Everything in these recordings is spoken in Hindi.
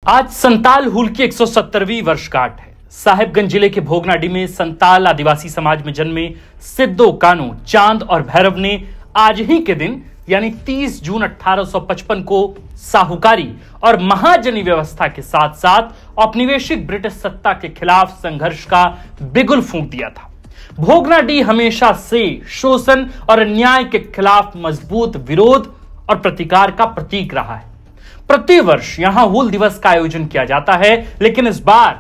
आज संताल हूल की 170वीं वर्षगांठ है। साहेबगंज जिले के भोगनाडीह में संताल आदिवासी समाज में जन्मे सिद्धो कान्हू चांद और भैरव ने आज ही के दिन यानी 30 जून 1855 को साहूकारी और महाजनी व्यवस्था के साथ साथ औपनिवेशिक ब्रिटिश सत्ता के खिलाफ संघर्ष का बिगुल फूंक दिया था। भोगनाडीह हमेशा से शोषण और अन्याय के खिलाफ मजबूत विरोध और प्रतिकार का प्रतीक रहा है। प्रतिवर्ष यहां हूल दिवस का आयोजन किया जाता है, लेकिन इस बार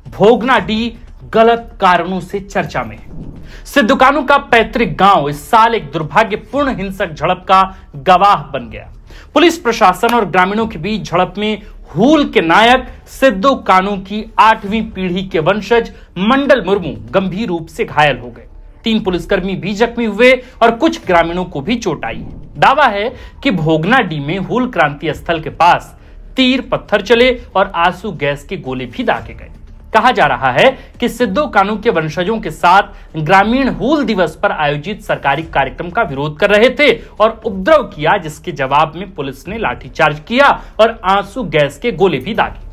भोगनाडीह गलत कारणों से चर्चा में है। सिद्धो कान्हू का पैतृक गांव इस साल एक दुर्भाग्यपूर्ण हिंसक झड़प का गवाह बन गया। पुलिस प्रशासन और ग्रामीणों के बीच झड़प में हूल के नायक सिद्धो कान्हू की 8वीं पीढ़ी के वंशज मंडल मुर्मू गंभीर रूप से घायल हो गए। 3 पुलिसकर्मी भी जख्मी हुए और कुछ ग्रामीणों को भी चोट आई। दावा है कि भोगनाडीह में हूल क्रांति स्थल के पास तीर पत्थर चले और आंसू गैस के गोले भी दागे गए। कहा जा रहा है कि सिद्धो कान्हू के वंशजों के साथ ग्रामीण हूल दिवस पर आयोजित सरकारी कार्यक्रम का विरोध कर रहे थे और उपद्रव किया, जिसके जवाब में पुलिस ने लाठीचार्ज किया और आंसू गैस के गोले भी दागे।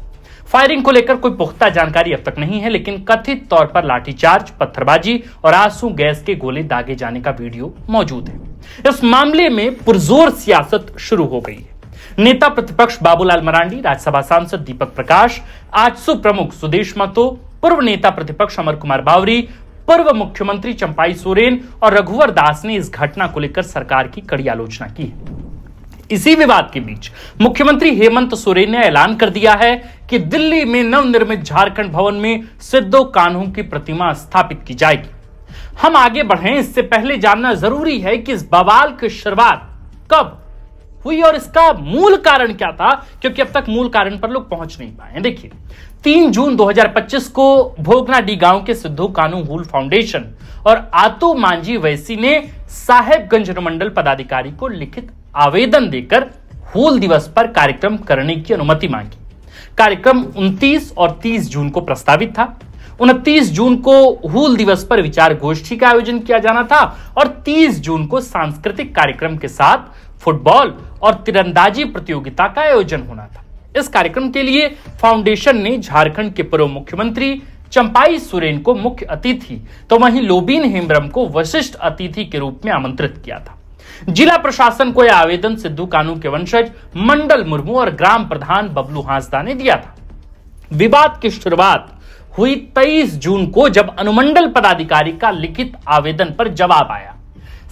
फायरिंग को लेकर कोई पुख्ता जानकारी अब तक नहीं है, लेकिन कथित तौर पर लाठीचार्ज, पत्थरबाजी और आंसू गैस के गोले दागे जाने का वीडियो मौजूद है। इस मामले में पुरजोर सियासत शुरू हो गई है। नेता प्रतिपक्ष बाबूलाल मरांडी, राज्यसभा सांसद दीपक प्रकाश, आजसू प्रमुख सुदेश महतो, पूर्व नेता प्रतिपक्ष अमर कुमार बावरी, पूर्व मुख्यमंत्री चंपाई सोरेन और रघुवर दास ने इस घटना को लेकर सरकार की कड़ी आलोचना की है। इसी विवाद के बीच मुख्यमंत्री हेमंत सोरेन ने ऐलान कर दिया है कि दिल्ली में नवनिर्मित झारखंड भवन में सिद्धो कान्हू की प्रतिमा स्थापित की जाएगी। हम आगे बढ़ें इससे पहले जानना जरूरी है कि इस बवाल की शुरुआत कब हुई और इसका मूल कारण क्या था, क्योंकि अब तक मूल कारण पर लोग पहुंच नहीं पाए। देखिए, 3 जून 2025 को भोगनाडीह गांव के सिद्धो कान्हू हूल फाउंडेशन और आतू मांझी वैसी ने साहेबगंज अनुमंडल पदाधिकारी को लिखित आवेदन देकर हूल दिवस पर कार्यक्रम करने की अनुमति मांगी। कार्यक्रम 29 और 30 जून को प्रस्तावित था। 29 जून को हूल दिवस पर विचार गोष्ठी का आयोजन किया जाना था और 30 जून को सांस्कृतिक कार्यक्रम के साथ फुटबॉल और तीरंदाजी प्रतियोगिता का आयोजन होना था। इस कार्यक्रम के लिए फाउंडेशन ने झारखंड के पूर्व मुख्यमंत्री चंपाई सोरेन को मुख्य अतिथि तो वहीं लोबीन हेम्ब्रम को विशिष्ट अतिथि के रूप में आमंत्रित किया था। जिला प्रशासन को यह आवेदन सिद्धो कान्हू के वंशज मंडल मुर्मू और ग्राम प्रधान बबलू हांसदा ने दिया था। विवाद की शुरुआत हुई 23 जून को, जब अनुमंडल पदाधिकारी का लिखित आवेदन पर जवाब आया।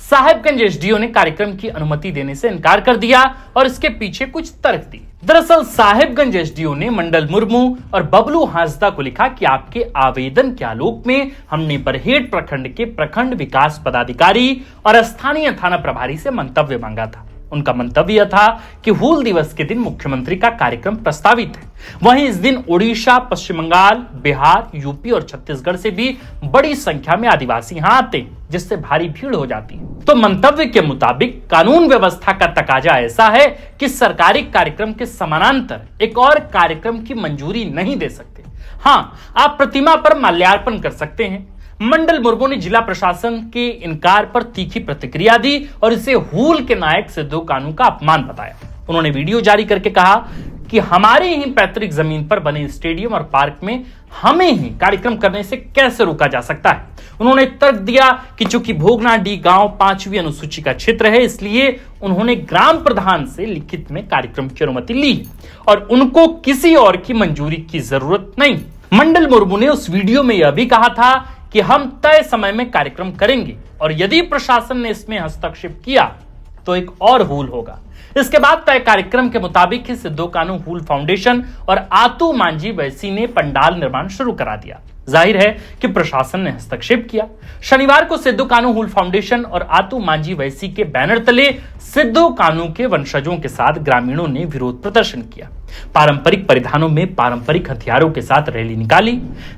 साहेबगंज एसडीओ ने कार्यक्रम की अनुमति देने से इनकार कर दिया और इसके पीछे कुछ तर्क दिए। दरअसल साहेबगंज एसडीओ ने मंडल मुर्मू और बबलू हांसदा को लिखा कि आपके आवेदन के आलोक में हमने बरहेट प्रखंड के प्रखंड विकास पदाधिकारी और स्थानीय थाना प्रभारी से मंतव्य मांगा था। उनका मंतव्य था कि हूल दिवस के दिन मुख्यमंत्री का कार्यक्रम प्रस्तावित है। वहीं इस दिन ओडिशा, पश्चिम बंगाल, बिहार, यूपी और छत्तीसगढ़ से भी बड़ी संख्या में आदिवासी यहां आते हैं, जिससे भारी भीड़ हो जाती है। तो मंतव्य के मुताबिक कानून व्यवस्था का तकाजा ऐसा है कि सरकारी कार्यक्रम के समानांतर एक और कार्यक्रम की मंजूरी नहीं दे सकते। हां, आप प्रतिमा पर माल्यार्पण कर सकते हैं। मंडल मुर्मू ने जिला प्रशासन के इनकार पर तीखी प्रतिक्रिया दी और इसे हूल के नायक सिद्धो कान्हू का अपमान बताया। उन्होंने वीडियो जारी करके कहा कि हमारे ही पैतृक जमीन पर बने स्टेडियम और पार्क में हमें ही कार्यक्रम करने से कैसे रोका जा सकता है। उन्होंने तर्क दिया कि चूंकि भोगनाडीह गांव 5वीं अनुसूची का क्षेत्र है, इसलिए उन्होंने ग्राम प्रधान से लिखित में कार्यक्रम की अनुमति ली और उनको किसी और की मंजूरी की जरूरत नहीं। मंडल मुर्मू ने उस वीडियो में यह भी कहा था कि हम तय समय में कार्यक्रम करेंगे और यदि प्रशासन ने इसमें हस्तक्षेप किया तो एक और हूल होगा। इसके बाद तय कार्यक्रम के मुताबिक ही सिद्धो कान्हू हूल फाउंडेशन और आतू मांझी वैसी ने पंडाल निर्माण शुरू करा दिया। जाहिर है कि प्रशासन ने हस्तक्षेप किया। शनिवार को सिद्धो कान्हू हूल फाउंडेशन और आतू मांझी वैसी के बैनर तले सिद्धो कान्हू के वंशजों के साथ ग्रामीणों ने विरोध प्रदर्शन किया। पारंपरिक परिधानों में पारंपरिक हथियारों के साथ रैली निकाली।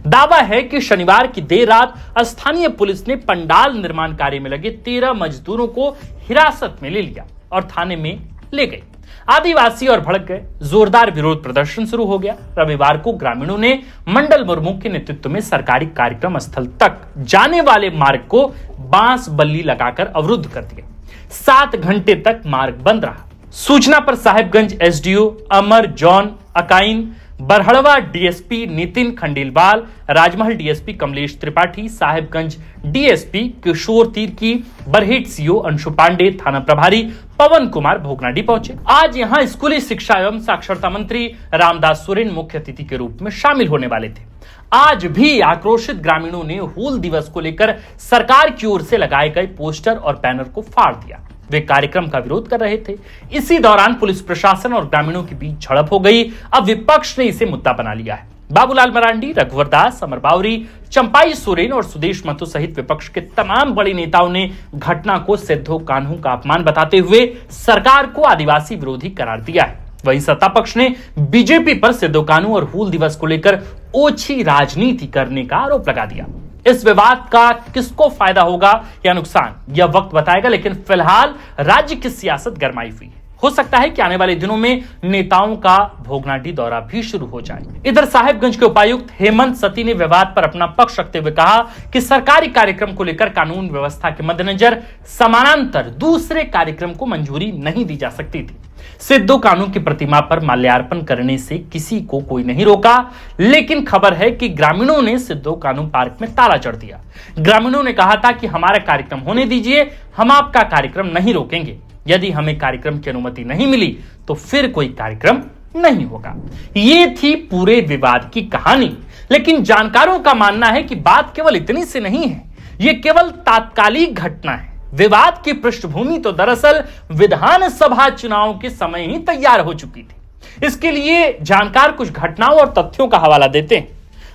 दावा है कि शनिवार की देर रात स्थानीय पुलिस ने पंडाल निर्माण कार्य में लगे 13 मजदूरों को हिरासत में ले लिया और थाने में ले गए। आदिवासी और भड़क गए। जोरदार विरोध प्रदर्शन शुरू हो गया। रविवार को ग्रामीणों ने मंडल मुर्मू के नेतृत्व में सरकारी कार्यक्रम स्थल तक जाने वाले मार्ग को बांस बल्ली लगाकर अवरुद्ध कर दिया। 7 घंटे तक मार्ग बंद रहा। सूचना पर साहेबगंज एसडीओ अमर जॉन अकाइन, बरहड़वा डीएसपी नितिन खंडेलवाल, राजमहल डीएसपी कमलेश त्रिपाठी, साहिबगंज डीएसपी किशोर तिर्की, बरहेट सीओ अंशु पांडे, थाना प्रभारी पवन कुमार भोगनाडीह पहुंचे। आज यहां स्कूली शिक्षा एवं साक्षरता मंत्री रामदास सोरेन मुख्य अतिथि के रूप में शामिल होने वाले थे। आज भी आक्रोशित ग्रामीणों ने हूल दिवस को लेकर सरकार की ओर से लगाए गए पोस्टर और बैनर को फाड़ दिया। वे कार्यक्रम का विरोध कर रहे थे। इसी दौरान पुलिस प्रशासन और ग्रामीणों के बीच झड़प हो गई। अब विपक्ष ने इसे मुद्दा बना लिया है। बाबूलाल मरांडी, रघुवर दास, अमर बावरी, चंपाई सोरेन और सुदेश महतो सहित विपक्ष के तमाम बड़े नेताओं ने घटना को सिद्धू कान्हू का अपमान बताते हुए सरकार को आदिवासी विरोधी करार दिया है। वहीं सत्ता पक्ष ने बीजेपी पर सिद्धू कान्हू और हूल दिवस को लेकर ओछी राजनीति करने का आरोप लगा दिया। इस विवाद का किसको फायदा होगा या नुकसान, यह वक्त बताएगा, लेकिन फिलहाल राज्य की सियासत गरमाई हुई है। हो सकता है कि आने वाले दिनों में नेताओं का भोगनाडीह दौरा भी शुरू हो जाए। इधर साहिबगंज के उपायुक्त हेमंत सती ने विवाद पर अपना पक्ष रखते हुए कहा कि सरकारी कार्यक्रम को लेकर कानून व्यवस्था के मद्देनजर समानांतर दूसरे कार्यक्रम को मंजूरी नहीं दी जा सकती थी। सिद्धू कान्हू की प्रतिमा पर माल्यार्पण करने से किसी को कोई नहीं रोका, लेकिन खबर है कि ग्रामीणों ने सिद्धू कान्हू पार्क में ताला जड़ दिया। ग्रामीणों ने कहा था कि हमारा कार्यक्रम होने दीजिए, हम आपका कार्यक्रम नहीं रोकेंगे। यदि हमें कार्यक्रम की अनुमति नहीं मिली तो फिर कोई कार्यक्रम नहीं होगा। ये थी पूरे विवाद की कहानी। लेकिन जानकारों का मानना है कि बात केवल इतनी से नहीं है, ये केवल तात्कालिक घटना है। विवाद की पृष्ठभूमि तो दरअसल विधानसभा चुनाव के समय ही तैयार हो चुकी थी। इसके लिए जानकार कुछ घटनाओं और तथ्यों का हवाला देते हैं।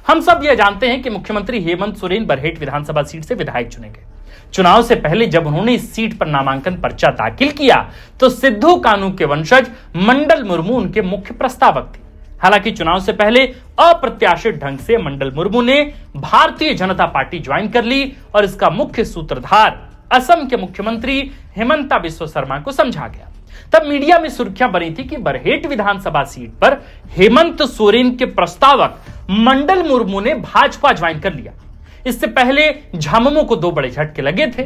हम सब यह जानते हैं कि मुख्यमंत्री हेमंत सोरेन बरहेट विधानसभा सीट से विधायक चुने गए। चुनाव से पहले जब उन्होंने इस सीट पर नामांकन पर्चा दाखिल किया तो सिद्धू कान्हू के वंशज मंडल मुर्मू उनके मुख्य प्रस्तावक थे। हालांकि चुनाव से पहले अप्रत्याशित ढंग से मंडल मुर्मू ने भारतीय जनता पार्टी ज्वाइन कर ली और इसका मुख्य सूत्रधार असम के मुख्यमंत्री हिमंता बिस्वा शर्मा को समझा गया। तब मीडिया में सुर्खियां बनी थी कि बरहेट विधानसभा सीट पर हेमंत सोरेन के प्रस्तावक मंडल मुर्मू ने भाजपा ज्वाइन कर लिया। इससे पहले झामुमो को 2 बड़े झटके लगे थे।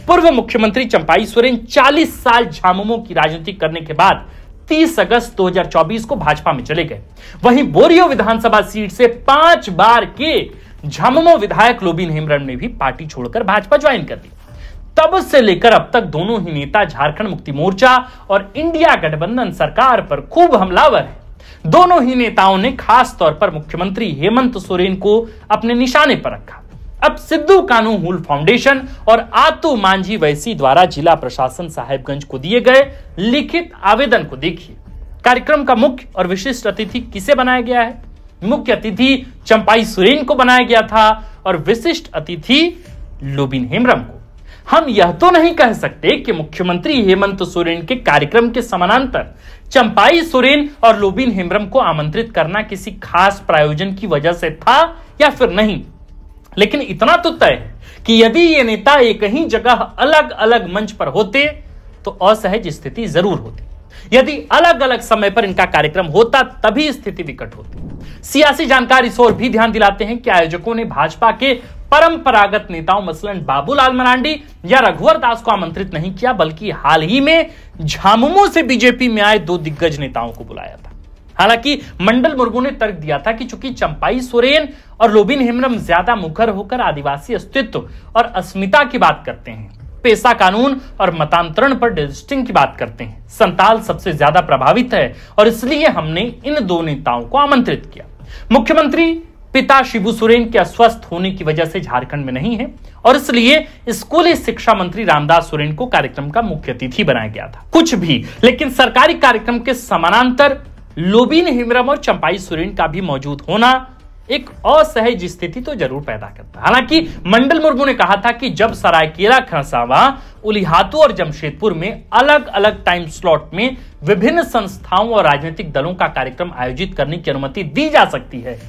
पूर्व मुख्यमंत्री चंपाई सोरेन 40 साल झामुमो की राजनीति करने के बाद 30 अगस्त 2024 को भाजपा में चले गए। वहीं बोरियो विधानसभा सीट से 5 बार के झामुमो विधायक लोबिन हेम्ब्रम ने भी पार्टी छोड़कर भाजपा ज्वाइन कर ली। तब से लेकर अब तक दोनों ही नेता झारखंड मुक्ति मोर्चा और इंडिया गठबंधन सरकार पर खूब हमलावर हैं। दोनों ही नेताओं ने खास तौर पर मुख्यमंत्री हेमंत सोरेन को अपने निशाने पर रखा। अब सिद्धू कान्हू हूल फाउंडेशन और आतू मांझी वैसी द्वारा जिला प्रशासन साहिबगंज को दिए गए लिखित आवेदन को देखिए। कार्यक्रम का मुख्य और विशिष्ट अतिथि किसे बनाया गया है? मुख्य अतिथि चंपाई सोरेन को बनाया गया था और विशिष्ट अतिथि लोबिन हेम्ब्रम को। हम यह तो नहीं कह सकते कि मुख्यमंत्री हेमंत सोरेन के कार्यक्रम के समानांतर चंपाई सोरेन और लोबिन हेम्ब्रम को आमंत्रित करना किसी खास प्रायोजन की वजह से था या फिर नहीं। लेकिन इतना तो तय है कि यदि ये नेता एक ही जगह अलग अलग मंच पर होते तो असहज स्थिति जरूर होती। यदि अलग अलग समय पर इनका कार्यक्रम होता तभी स्थिति विकट होती। सियासी जानकार इस ओर भी ध्यान दिलाते हैं कि आयोजकों ने भाजपा के परंपरागत नेताओं मसलन बाबूलाल मरांडी या रघुवर दास को आमंत्रित नहीं किया, बल्कि हाल ही में झामुमो से बीजेपी में आए 2 दिग्गज नेताओं को बुलाया था। हालांकि मंडल मुर्मू ने तर्क दिया था कि चूंकि चंपाई सोरेन और लोबिन हेम्ब्रम ज्यादा मुखर होकर आदिवासी अस्तित्व और अस्मिता की बात करते हैं, पेशा कानून और मतांतरण पर रजिस्ट्रिंग की बात करते हैं, संताल सबसे ज्यादा प्रभावित है और इसलिए हमने इन 2 नेताओं को आमंत्रित किया। मुख्यमंत्री पिता शिबू सोरेन के अस्वस्थ होने की वजह से झारखंड में नहीं है और इसलिए स्कूली शिक्षा मंत्री रामदास सोरेन को कार्यक्रम का मुख्य अतिथि बनाया गया था। कुछ भी, लेकिन सरकारी कार्यक्रम के समानांतर लोबिन हेम्ब्रम और चंपाई सोरेन का भी मौजूद होना एक असहज स्थिति तो जरूर पैदा करता। हालांकि मंडल मुर्मू ने कहा था कि जब सरायकेला, खरसावां, उलिहातू और जमशेदपुर में अलग अलग टाइम स्लॉट में विभिन्न संस्थाओं और राजनीतिक दलों का कार्यक्रम आयोजित करने की अनुमति दी जा सकती है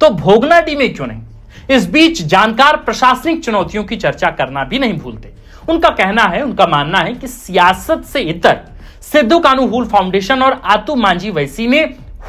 तो भोगनाडीह में क्यों नहीं। इस बीच जानकार प्रशासनिक चुनौतियों की चर्चा करना भी नहीं भूलते। उनका मानना है कि सियासत से इतर सिद्धू कान्हू हूल फाउंडेशन और आतू मांझी वैसी ने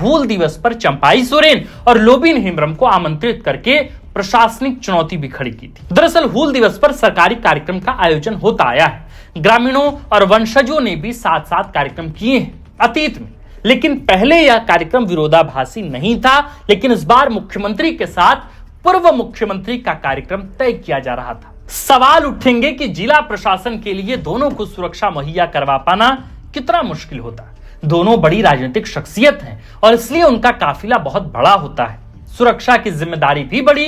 हूल दिवस पर चंपाई सोरेन और लोबिन हेम्ब्रम को आमंत्रित करके प्रशासनिक चुनौती भी खड़ी की थी। दरअसल हूल दिवस पर सरकारी कार्यक्रम का आयोजन होता आया है। ग्रामीणों और वंशजों ने भी साथ साथ कार्यक्रम किए हैं अतीत में, लेकिन पहले यह कार्यक्रम विरोधाभासी नहीं था, लेकिन इस बार मुख्यमंत्री के साथ पूर्व मुख्यमंत्री का कार्यक्रम तय किया जा रहा था। सवाल उठेंगे कि जिला प्रशासन के लिए दोनों को सुरक्षा मुहैया करवा पाना कितना मुश्किल होता है। दोनों बड़ी राजनीतिक शख्सियत हैं और इसलिए उनका काफिला बहुत बड़ा होता है। सुरक्षा की जिम्मेदारी भी बड़ी।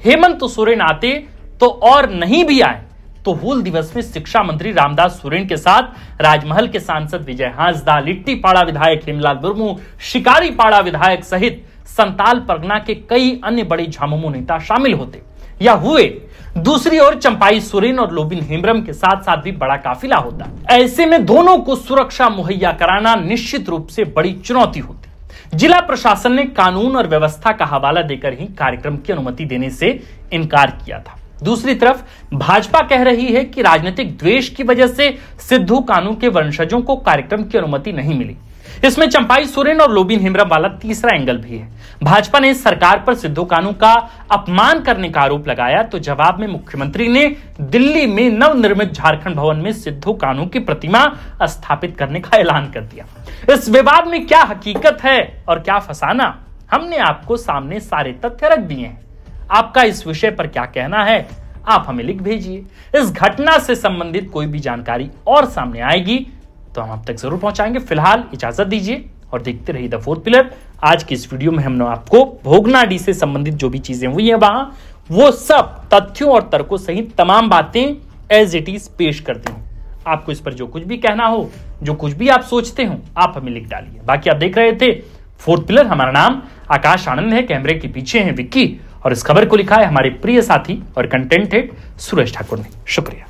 हेमंत सोरेन आते तो और नहीं भी आए तो हूल दिवस में शिक्षा मंत्री रामदास सोरेन के साथ राजमहल के सांसद विजय हांसदा, लिट्टीपाड़ा विधायक हेमलाल मुर्मू, शिकारीपाड़ा विधायक सहित संताल परगना के कई अन्य बड़े झामुमो नेता शामिल होते या हुए। दूसरी ओर चंपाई सोरेन और लोबिन हेम्ब्रम के साथ साथ भी बड़ा काफिला होता। ऐसे में दोनों को सुरक्षा मुहैया कराना निश्चित रूप से बड़ी चुनौती होती। जिला प्रशासन ने कानून और व्यवस्था का हवाला देकर ही कार्यक्रम की अनुमति देने से इनकार किया था। दूसरी तरफ भाजपा कह रही है कि राजनीतिक द्वेष की वजह से सिद्धू कानू के वंशजों को कार्यक्रम की अनुमति नहीं मिली। इसमें चंपाई सोरेन और लोबिन हेम्ब्रम वाला तीसरा एंगल भी है। भाजपा ने सरकार पर सिद्धू कानू का अपमान करने का आरोप लगाया तो जवाब में मुख्यमंत्री ने दिल्ली में नवनिर्मित झारखंड भवन में सिद्धू कानू की प्रतिमा स्थापित करने का ऐलान कर दिया। इस विवाद में क्या हकीकत है और क्या फसाना, हमने आपको सामने सारे तथ्य रख दिए हैं। आपका इस विषय पर क्या कहना है, आप हमें लिख भेजिए। इस घटना से संबंधित कोई भी जानकारी और सामने आएगी तो हम आप तक जरूर पहुंचाएंगे। फिलहाल इजाजत दीजिए और देखते रहिए द फोर्थ पिलर। आज की इस वीडियो में हमने आपको भोगनाडीह से संबंधित जो भी चीजें हुई हैं वहां वो सब तथ्यों और तर्कों सहित तमाम बातें एज इट इज पेश कर दी हैं। आपको इस पर जो कुछ भी कहना हो, जो कुछ भी आप सोचते हो, आप हमें लिख डालिए। बाकी आप देख रहे थे फोर्थ पिलर। हमारा नाम आकाश आनंद है, कैमरे के पीछे है विक्की और इस खबर को लिखा है हमारे प्रिय साथी और कंटेंट हेड सुरेश ठाकुर ने। शुक्रिया।